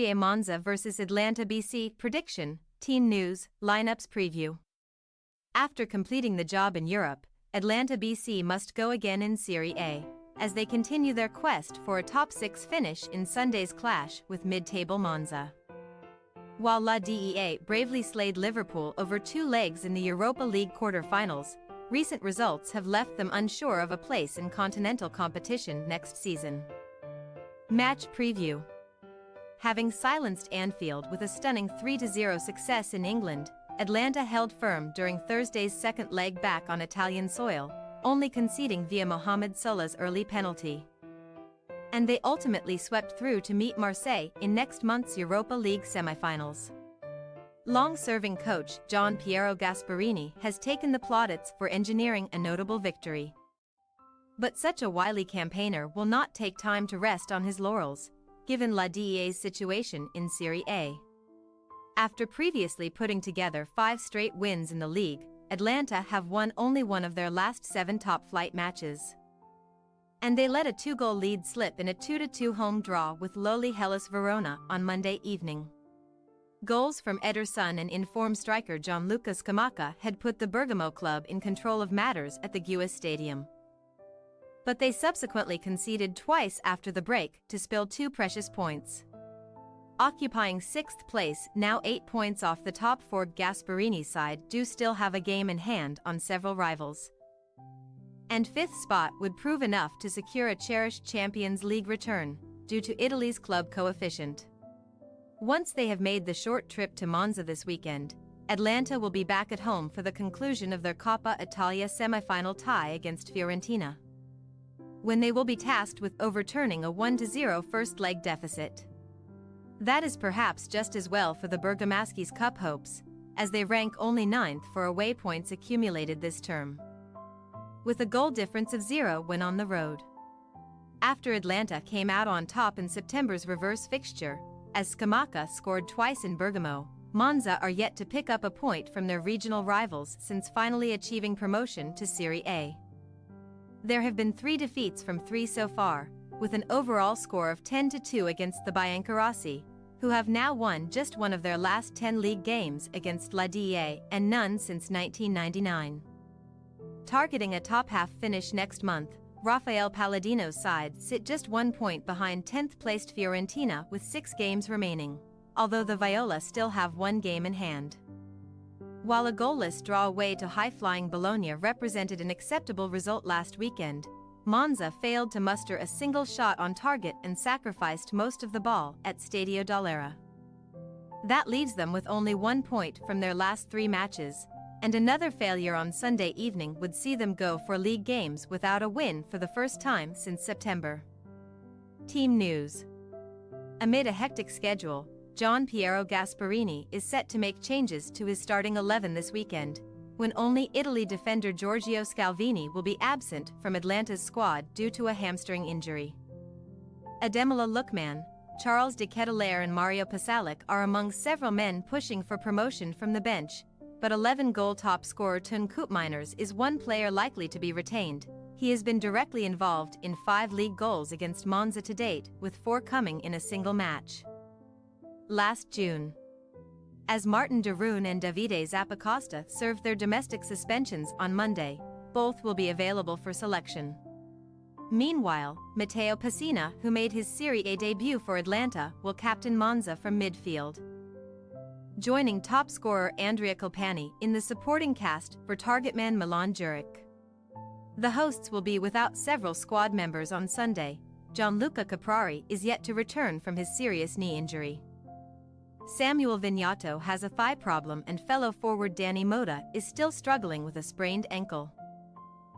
Serie A Monza vs Atalanta BC prediction, team news, lineups preview. After completing the job in Europe, Atalanta BC must go again in Serie A, as they continue their quest for a top 6 finish in Sunday's clash with mid-table Monza. While La Dea bravely slayed Liverpool over 2 legs in the Europa League quarter-finals, recent results have left them unsure of a place in continental competition next season. Match preview. Having silenced Anfield with a stunning 3-0 success in England, Atalanta held firm during Thursday's second leg back on Italian soil, only conceding via Mohamed Salah's early penalty. And they ultimately swept through to meet Marseille in next month's Europa League semi-finals. Long-serving coach Gian Piero Gasperini has taken the plaudits for engineering a notable victory. But such a wily campaigner will not take time to rest on his laurels, given La Dea's situation in Serie A. After previously putting together 5 straight wins in the league, Atalanta have won only one of their last 7 top-flight matches. And they let a 2-goal lead slip in a 2-2 home draw with lowly Hellas Verona on Monday evening. Goals from Ederson and in-form striker Gianluca Scamacca had put the Bergamo club in control of matters at the Guas Stadium. But they subsequently conceded twice after the break to spill 2 precious points. Occupying 6th place, now 8 points off the top 4, Gasperini's side do still have a game in hand on several rivals. And 5th spot would prove enough to secure a cherished Champions League return, due to Italy's club coefficient. Once they have made the short trip to Monza this weekend, Atalanta will be back at home for the conclusion of their Coppa Italia semi-final tie against Fiorentina, when they will be tasked with overturning a 1-0 first-leg deficit. That is perhaps just as well for the Bergamaschi's cup hopes, as they rank only 9th for away points accumulated this term, with a goal difference of 0 when on the road. After Atalanta came out on top in September's reverse fixture, as Scamacca scored twice in Bergamo, Monza are yet to pick up a point from their regional rivals since finally achieving promotion to Serie A. There have been 3 defeats from 3 so far, with an overall score of 10-2 against the Biancorossi, who have now won just one of their last 10 league games against La Dea and none since 1999. Targeting a top-half finish next month, Rafael Palladino's side sit just 1 point behind 10th-placed Fiorentina with 6 games remaining, although the Viola still have 1 game in hand. While a goalless draw away to high-flying Bologna represented an acceptable result last weekend, Monza failed to muster a single shot on target and sacrificed most of the ball at Stadio Dall'Era. That leaves them with only 1 point from their last 3 matches, and another failure on Sunday evening would see them go 4 league games without a win for the first time since September. Team news. Amid a hectic schedule, Gian Piero Gasperini is set to make changes to his starting 11 this weekend, when only Italy defender Giorgio Scalvini will be absent from Atalanta's squad due to a hamstring injury. Ademola Lookman, Charles de Ketelaere and Mario Pasalic are among several men pushing for promotion from the bench, but 11-goal top scorer Tun Koopmeiners is one player likely to be retained. He has been directly involved in 5 league goals against Monza to date, with 4 coming in a single match last June. As Martin de Roon and Davide Zappacosta served their domestic suspensions on Monday, both will be available for selection. Meanwhile, Matteo Pessina, who made his Serie A debut for Atalanta, will captain Monza from midfield, joining top scorer Andrea Colpani in the supporting cast for targetman Milan Juric. The hosts will be without several squad members on Sunday. Gianluca Caprari is yet to return from his serious knee injury. Samuel Vignato has a thigh problem, and fellow forward Danny Moda is still struggling with a sprained ankle.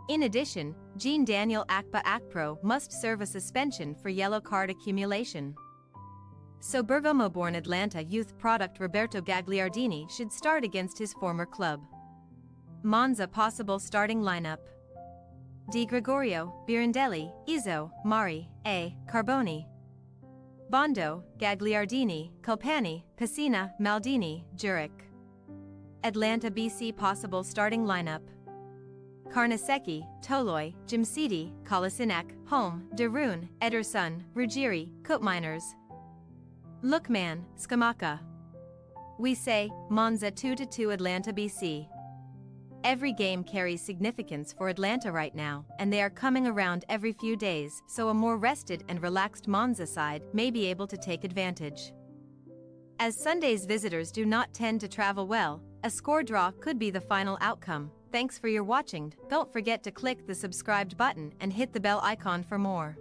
In addition, Jean Daniel Akpa Akpro must serve a suspension for yellow card accumulation. So Bergamo-born Atalanta youth product Roberto Gagliardini should start against his former club. Monza possible starting lineup: Di Gregorio, Birondelli, Izzo, Mari, A. Carboni, Bondo, Gagliardini, Colpani, Pessina, Maldini, Juric. Atalanta BC possible starting lineup: Carnesecchi, Toloi, Jimsiti, Kolasinac, Holm, De Roon, Ederson, Ruggieri, Koopmeiners. Lookman, Scamacca. We say, Monza 2-2 Atalanta BC. Every game carries significance for Atalanta right now, and they are coming around every few days, so a more rested and relaxed Monza side may be able to take advantage. As Sunday's visitors do not tend to travel well, a score draw could be the final outcome. Thanks for your watching. Don't forget to click the subscribed button and hit the bell icon for more.